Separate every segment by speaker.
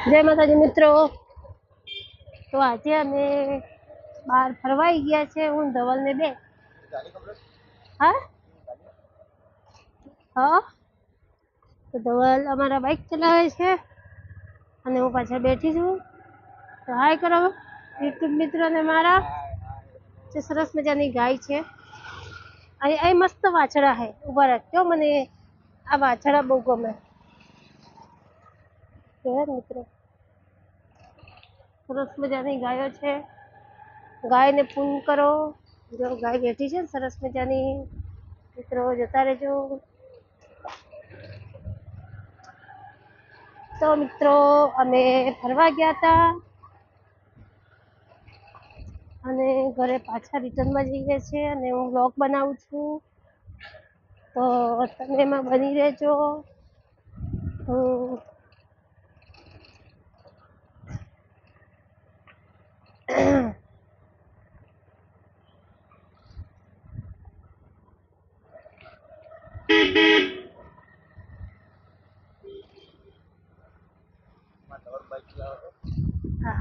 Speaker 1: જય માતાજી મિત્રો। તો આજે અમે બહાર ફરવાઈ ગયા છે, હું ધવલ ને બે। હા હા, તો ધવલ અમારા બાઇક ચલાવે છે અને હું પાછળ બેઠી છું। તો હાય કરો યુટ્યુબ મિત્રોને મારા। જે સરસ મજાની ગાય છે, અને અહીં મસ્ત વાછડા છે, ઉભા રાખજો, મને આ વાછડા બહુ ગમે મિત્રો। સરસ મજાની ગાયો છે, ગાયને પૂન કરો। જો ગાય બેઠી છે સરસ મજાની, મિત્રો જતા રહેજો। તો મિત્રો અમે ફરવા ગયા હતા અને ઘરે પાછા રિટર્નમાં જઈએ છીએ અને હું વ્લોગ બનાવું છું, તો તમે એમાં બની રહેજો।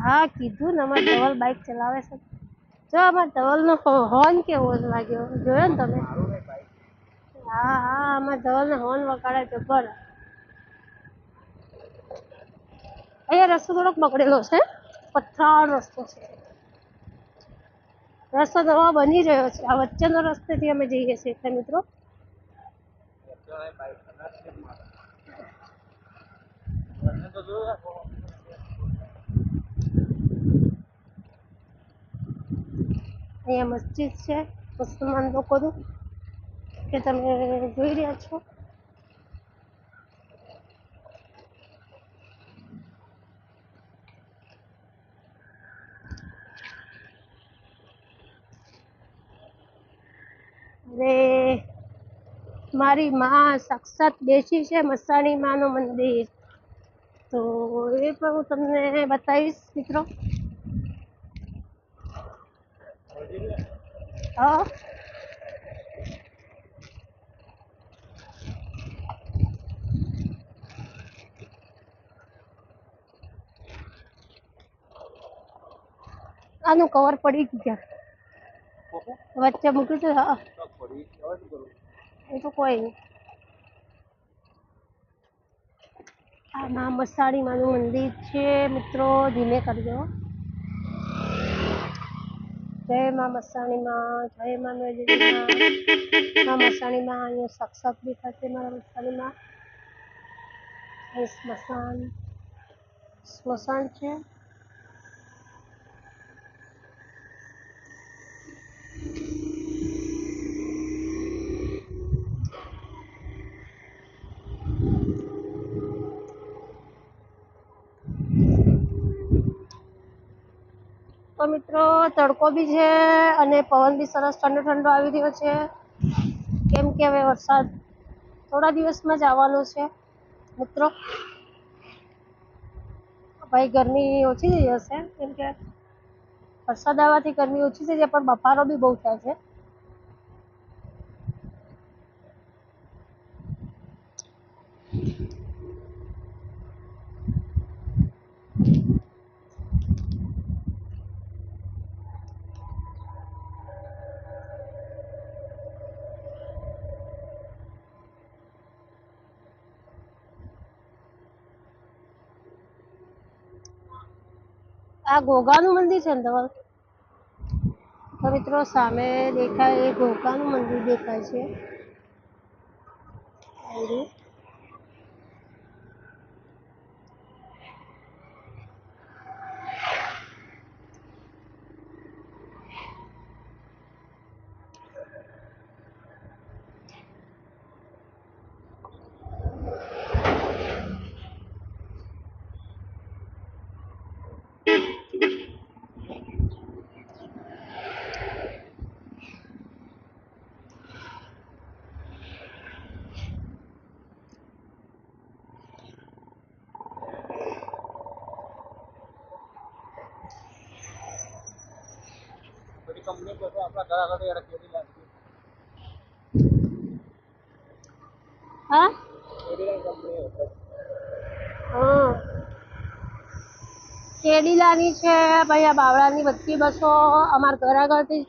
Speaker 1: હા કીધું ને, અમારે ધવલ બાઇક ચલાવે છે। જો અમારે ધવલનો હોર્ન કેવો લાગ્યો, જોયો ને તમે? હા હા, અમારે ધવલનો હોર્ન વગાડે જબર। અહીંયા રસ્તો થોડોક બગડેલો છે, પથરાળ રસ્તો છે। રસ્તો નવો બની રહ્યો છે, આ વચ્ચેનો રસ્તેથી અમે જઈએ છીએ એટલે મિત્રો। અહીંયા મસ્જિદ છે મુસલમાન લોકોનું, કે તમે જોઈ રહ્યા છો। અને મારી માં સાક્ષાત બેસી છે, મસાણી માનું મંદિર, તો એ પણ હું તમને બતાવીશ મિત્રો। હા આનું કવર પડી ગયા, વચ્ચે મૂક્યું છે। હા એ તો કોઈ નહીં। આ માં મસાણી માનું મંદિર છે મિત્રો, ધીમે કરજો। જય માં મસાણી માં, જય માં મેલડી માં, મસાણી માં અહીંયા સાક્ષાત દેખાશે મારા મસાણી માં। એ સ્મશાન છે। તો મિત્રો તડકો બી છે અને પવન બી સરસ ઠંડો ઠંડો આવી રહ્યો છે, કેમ કે હવે વરસાદ થોડા દિવસમાં જ આવવાનો છે મિત્રો। ભાઈ ગરમી ઓછી થઈ જશે, કેમ કે વરસાદ આવવાથી ગરમી ઓછી થઈ જાય, પણ બફારો બી બહુ થાય છે। આ ઘોઘાનું મંદિર છે ને ધવલ? તો મિત્રો સામે દેખાય એ ઘોઘાનું મંદિર દેખાય છે। કંપની તો આપણા ઘર આગળ યાર કેરી લાગી। હા કેરી કંપની હા કેડીલાની છે, પછી બાવળાની બધી બસો અમારા ઘર આગળથી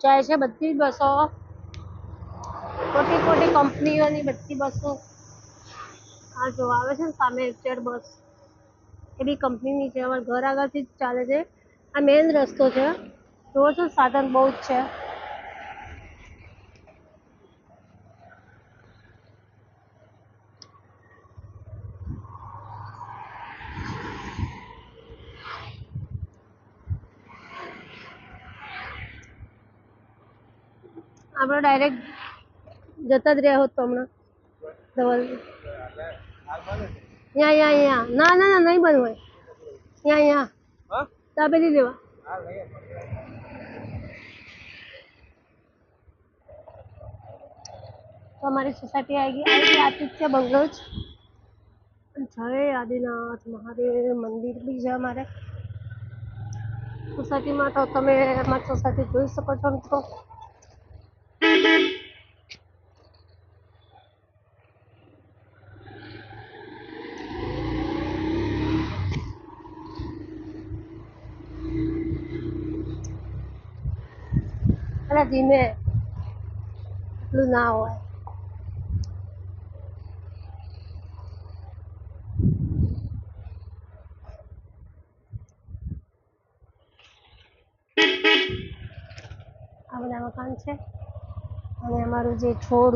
Speaker 1: જાય છે, બધી જ બસો મોટી મોટી કંપનીઓની બધી બસો આ જો આવે છે ને સામે એચઆર બસ એ બી કંપનીની છે, અમારા ઘર આગળથી જ ચાલે છે. આ મેઇન રસ્તો છે, જોવો છો સાધન બહુ જ છે. આપણે ડાયરેક્ટ જતા જ રહ્યા હોત તો હમણાં ધવલ અહીંયા ના ના ના નહીં બનવું હોય અહીંયા દાબેલી લેવા તો અમારી સોસાયટી આવી ગઈ આતિથ્ય બંગલોજ. જય આદિનાથ મહાદેવ મંદિર બી છે અમારે સોસાયટીમાં. તો તમે અમારી સોસાયટી જોઈ શકો છો મિત્રો. અરે ધીમે એટલું ના હોય. આ બધા મકાન છે અને અમારું જે છોડ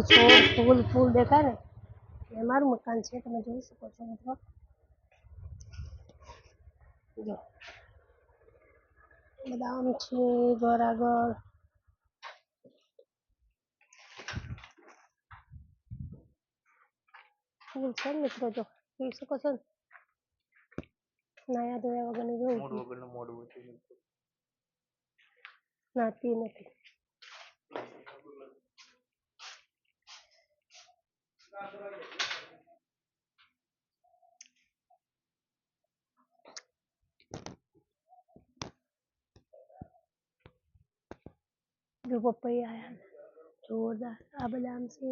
Speaker 1: ફૂલ દેખાય ને એ અમારું મકાન છે, તમે જોઈ શકો છો મિત્રો. જો બદામ છે ઘર આગળ. ફૂલ છે ને મિત્રો, જો જોઈ શકો છો ને. નાયા ધોયા વગરનું જોવું નાતી નથી. જો પપૈયા આયા જોરદાર. આ બદામ છે.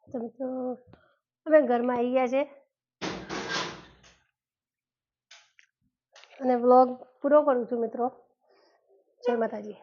Speaker 1: તો મિત્રો અમે ઘરમાં આવી ગયા છે અને વ્લોગ પૂરો કરું છું મિત્રો. જય માતાજી.